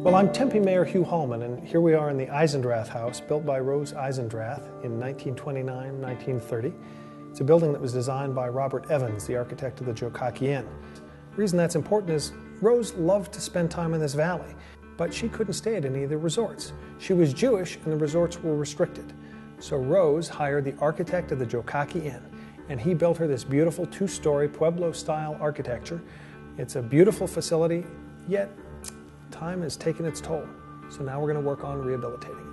Well, I'm Tempe Mayor Hugh Hallman, and here we are in the Eisendrath House, built by Rose Eisendrath in 1929-1930. It's a building that was designed by Robert Evans, the architect of the Jokaki Inn. The reason that's important is Rose loved to spend time in this valley, but she couldn't stay at any of the resorts. She was Jewish, and the resorts were restricted. So Rose hired the architect of the Jokaki Inn, and he built her this beautiful two-story Pueblo-style architecture. It's a beautiful facility, yet time has taken its toll, so now we're going to work on rehabilitating it.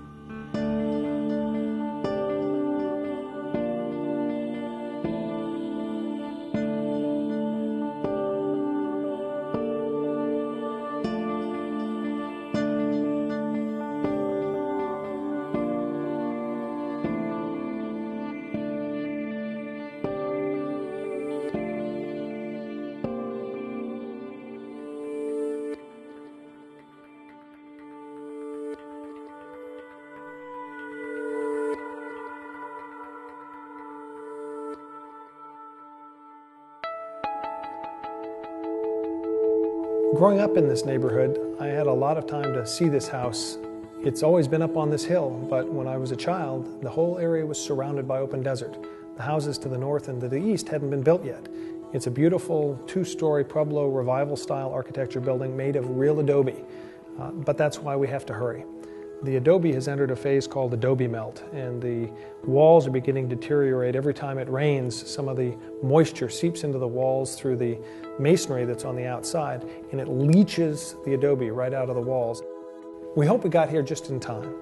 Growing up in this neighborhood, I had a lot of time to see this house. It's always been up on this hill, but when I was a child, the whole area was surrounded by open desert. The houses to the north and to the east hadn't been built yet. It's a beautiful two-story Pueblo revival-style architecture building made of real adobe, but that's why we have to hurry. The adobe has entered a phase called adobe melt, and the walls are beginning to deteriorate. Every time it rains, some of the moisture seeps into the walls through the masonry that's on the outside, and it leaches the adobe right out of the walls. We hope we got here just in time.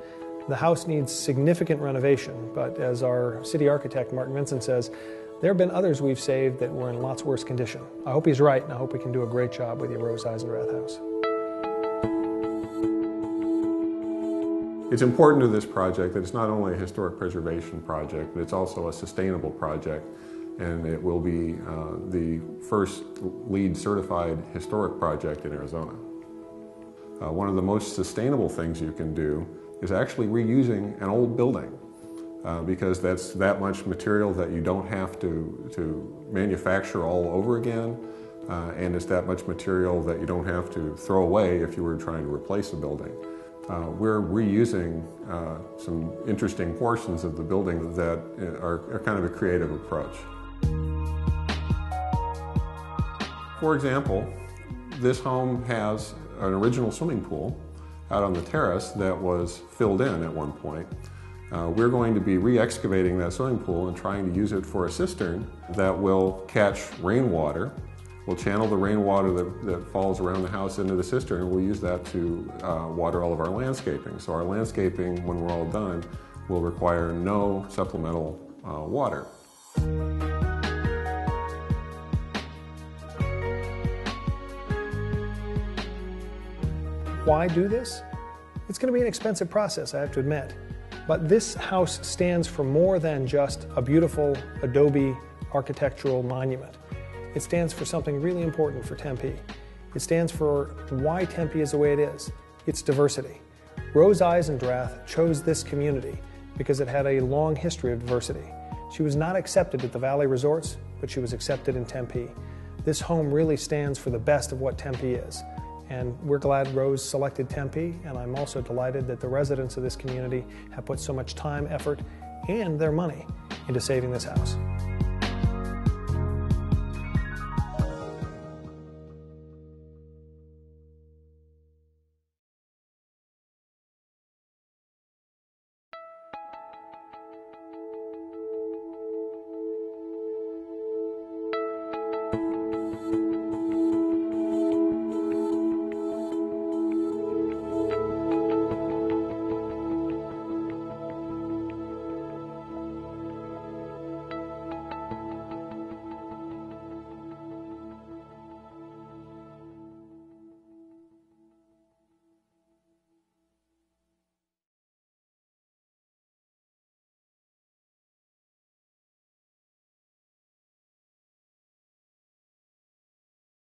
The house needs significant renovation, but as our city architect, Mark Vincent, says, there have been others we've saved that were in lots worse condition. I hope he's right, and I hope we can do a great job with the Rose Eisendrath House. It's important to this project that it's not only a historic preservation project, but it's also a sustainable project, and it will be the first LEED certified historic project in Arizona. One of the most sustainable things you can do is actually reusing an old building, because that's that much material that you don't have to manufacture all over again, and it's that much material that you don't have to throw away if you were trying to replace a building. We're reusing some interesting portions of the building that are kind of a creative approach. For example, this home has an original swimming pool out on the terrace that was filled in at one point. We're going to be re-excavating that swimming pool and trying to use it for a cistern that will catch rainwater. We'll channel the rainwater that falls around the house into the cistern, and we'll use that to water all of our landscaping. So our landscaping, when we're all done, will require no supplemental water. Why do this? It's going to be an expensive process, I have to admit. But this house stands for more than just a beautiful adobe architectural monument. It stands for something really important for Tempe. It stands for why Tempe is the way it is. It's diversity. Rose Eisendrath chose this community because it had a long history of diversity. She was not accepted at the Valley Resorts, but she was accepted in Tempe. This home really stands for the best of what Tempe is. And we're glad Rose selected Tempe, and I'm also delighted that the residents of this community have put so much time, effort, and their money into saving this house.